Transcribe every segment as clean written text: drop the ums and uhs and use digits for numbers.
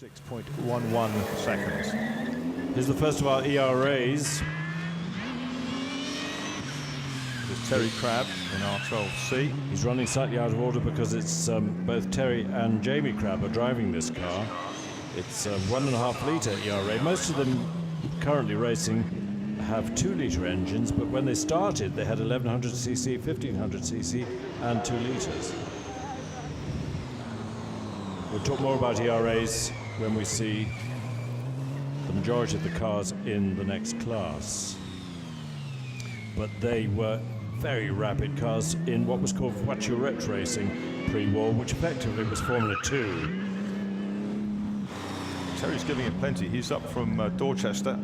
6.11 seconds. Here's the first of our ERAs. There's Terry Crabb in R12C. He's running slightly out of order because it's both Terry and Jamie Crabb are driving this car. It's a 1.5 litre ERA. Most of them currently racing have 2 litre engines, but when they started they had 1100cc, 1500cc and 2 litres. We'll talk more about ERAs when we see the majority of the cars in the next class. But they were very rapid cars in what was called voiturette racing pre-war, which effectively was Formula 2. Terry's giving it plenty. He's up from Dorchester.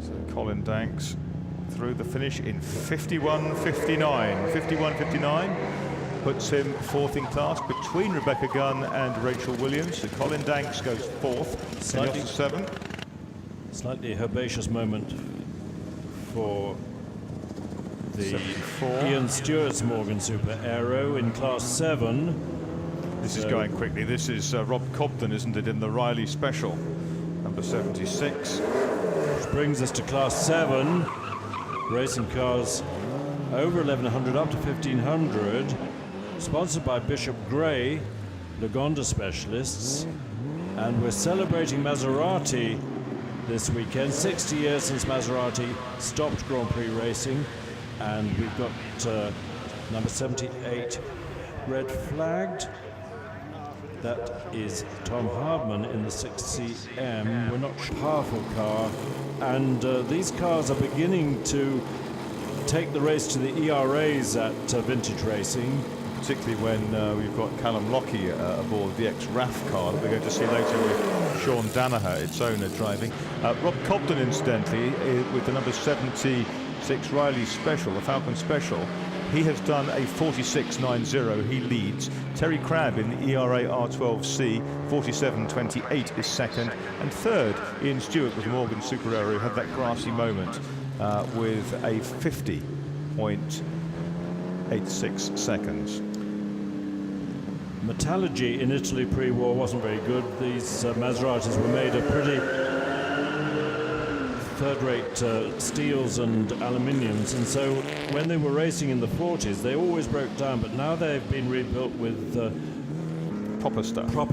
So Colin Danks through the finish in 51.59. 51.59 puts him 4th in class between Rebecca Gunn and Rachel Williams. So Colin Danks goes 4th, slightly 7th. Slightly herbaceous moment for the 74. Ian Stewart's Morgan Super Aero in Class 7. This is going quickly. This is Rob Cobden, isn't it, in the Riley Special, number 76. Which brings us to Class 7. Racing cars over 1100 up to 1500. Sponsored by Bishop Gray, Lagonda Specialists. And we're celebrating Maserati this weekend. 60 years since Maserati stopped Grand Prix racing. And we've got number 78 red flagged. That is Tom Hardman in the 6CM. We're not sure. Powerful car. And these cars are beginning to take the race to the ERAs at vintage racing. Particularly when we've got Callum Lockie aboard the ex-RAF car that we're going to see later with Sean Danaher, its owner, driving. Rob Cobden, incidentally, with the number 76 Riley Special, the Falcon Special, he has done a 46.90. He leads. Terry Crabb in the ERA R12C, 47.28 is second. And third, Ian Stewart with Morgan Super Aero, had that grassy moment with a 50.86 seconds. Metallurgy in Italy pre-war wasn't very good. These Maseratis were made of pretty third-rate steels and aluminiums, and so when they were racing in the 40s they always broke down, but now they've been rebuilt with proper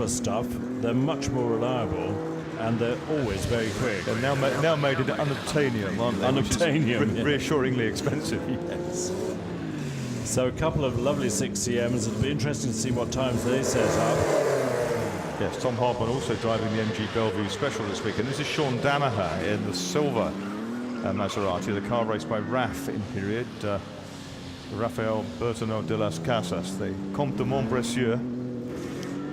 stuff. They're much more reliable and they're always very quick. They're now made in unobtainium, aren't they? Unobtainium, reassuringly expensive. Yes. So a couple of lovely 6CMs. It'll be interesting to see what times they set up. Yes, Tom Hardman also driving the MG Bellevue Special this week. And this is Sean Danaher in the silver Maserati, the car raced by RAF in period. Rafael Bertano de las Casas, the Comte de Montbressieux.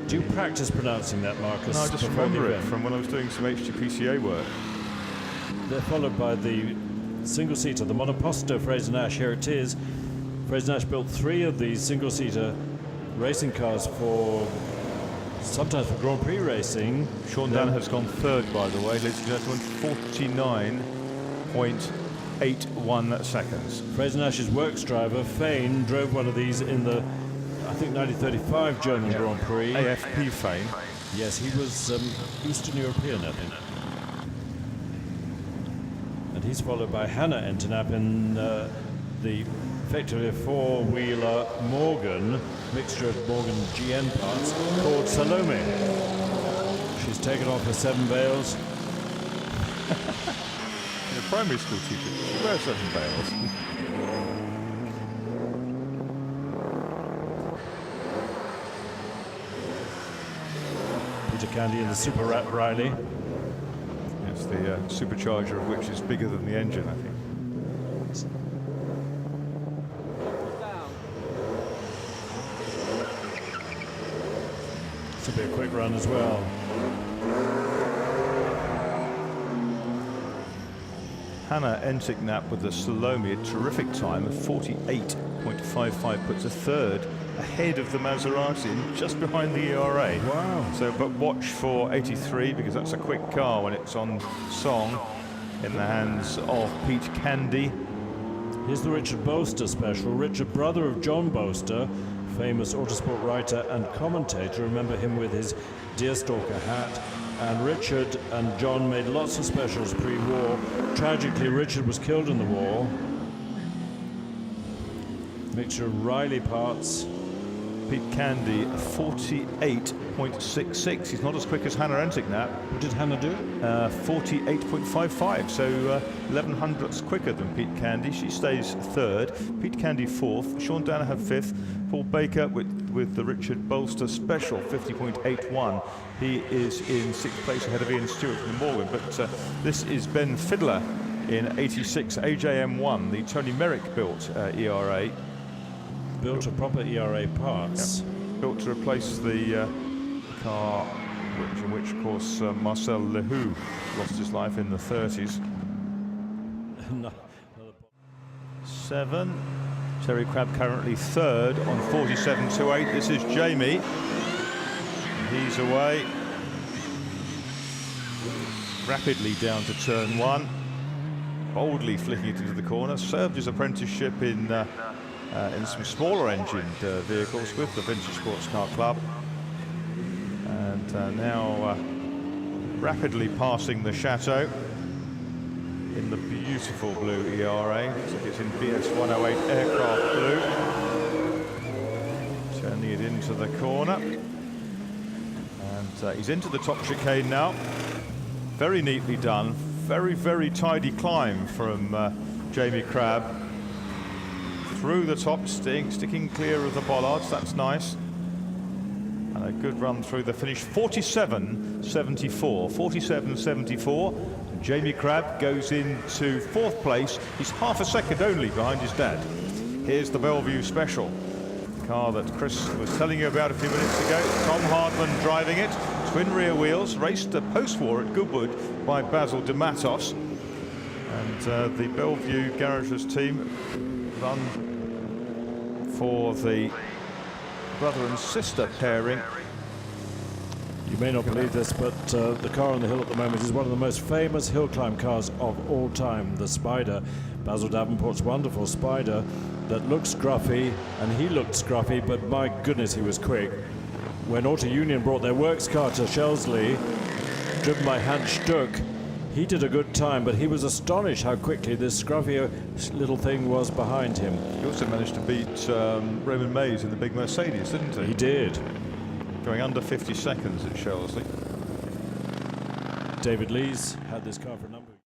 Do you practice pronouncing that, Marcus? No, I just remember it from when I was doing some HGPCA work. They're followed by the single-seater, the Monoposto Fraser Nash. Here it is. Fraser Nash built 3 of these single-seater racing cars sometimes for Grand Prix racing. Sean Danaher has gone 3rd, by the way, ladies and gentlemen, 49.81 seconds. Fraser Nash's works driver, Fane, drove one of these in the, I think, 1935 German Grand Prix. AFP Fane. Yes, he was Eastern European, I think. And he's followed by Hannah Entenap in the effectively a 4-wheeler Morgan, mixture of Morgan GN parts, called Salome. She's taken off her 7 veils. The primary school teacher, she wears 7 veils. Peter Candy in the Super Rat Riley. Yes, the supercharger of which is bigger than the engine, I think. This will be a quick run as well. Hannah Enteknap with the Salome, a terrific time of 48.55, puts a 3rd ahead of the Maserati and just behind the ERA. Wow. So, but watch for 83 because that's a quick car when it's on song in the hands of Pete Candy. Here's the Richard Boaster Special. Richard, brother of John Boaster, famous Autosport writer and commentator. Remember him with his deerstalker hat. And Richard and John made lots of specials pre-war. Tragically, Richard was killed in the war. Mixture of Riley parts. Pete Candy, 48.66. He's not as quick as Hannah Entick now. What did Hannah do? 48.55, so 11 hundredths quicker than Pete Candy. She stays third. Pete Candy fourth. Sean Danaher fifth. Paul Baker with the Richard Bolster Special, 50.81. He is in sixth place ahead of Ian Stewart from Morgan. But this is Ben Fiddler in 86 AJM1, the Tony Merrick built ERA. Built a proper ERA parts. Yep. Built to replace the car in which, of course, Marcel Lehoux lost his life in the 30s. Seven. Terry Crabb currently third on 47.28. This is Jamie. He's away. Rapidly down to turn one. Boldly flicking it into the corner. Served his apprenticeship in some smaller engined vehicles with the Vintage Sports Car Club, and now rapidly passing the Chateau in the beautiful blue ERA. Looks like it's in BS 108 aircraft blue. Turning it into the corner, and he's into the top chicane now. Very neatly done, very tidy climb from Jamie Crabb. Through the top, sticking clear of the bollards, that's nice. And a good run through the finish, 47.74. 47.74. Jamie Crabb goes into fourth place. He's half a second only behind his dad. Here's the Bellevue Special, the car that Chris was telling you about a few minutes ago. Tom Hardman driving it, twin rear wheels, raced post-war at Goodwood by Basil de Matos. And the Bellevue Garages team run for the brother and sister pairing. You may not believe this, but the car on the hill at the moment is one of the most famous hill climb cars of all time, the Spider. Basil Davenport's wonderful Spider that looks scruffy, and he looked scruffy, but my goodness, he was quick. When Auto Union brought their works car to Shelsley, driven by Hans Stuck, he did a good time, but he was astonished how quickly this scruffy little thing was behind him. He also managed to beat Raymond Mays in the big Mercedes, didn't he? He did. Going under 50 seconds at Shelsley. David Lees had this car for a number of years.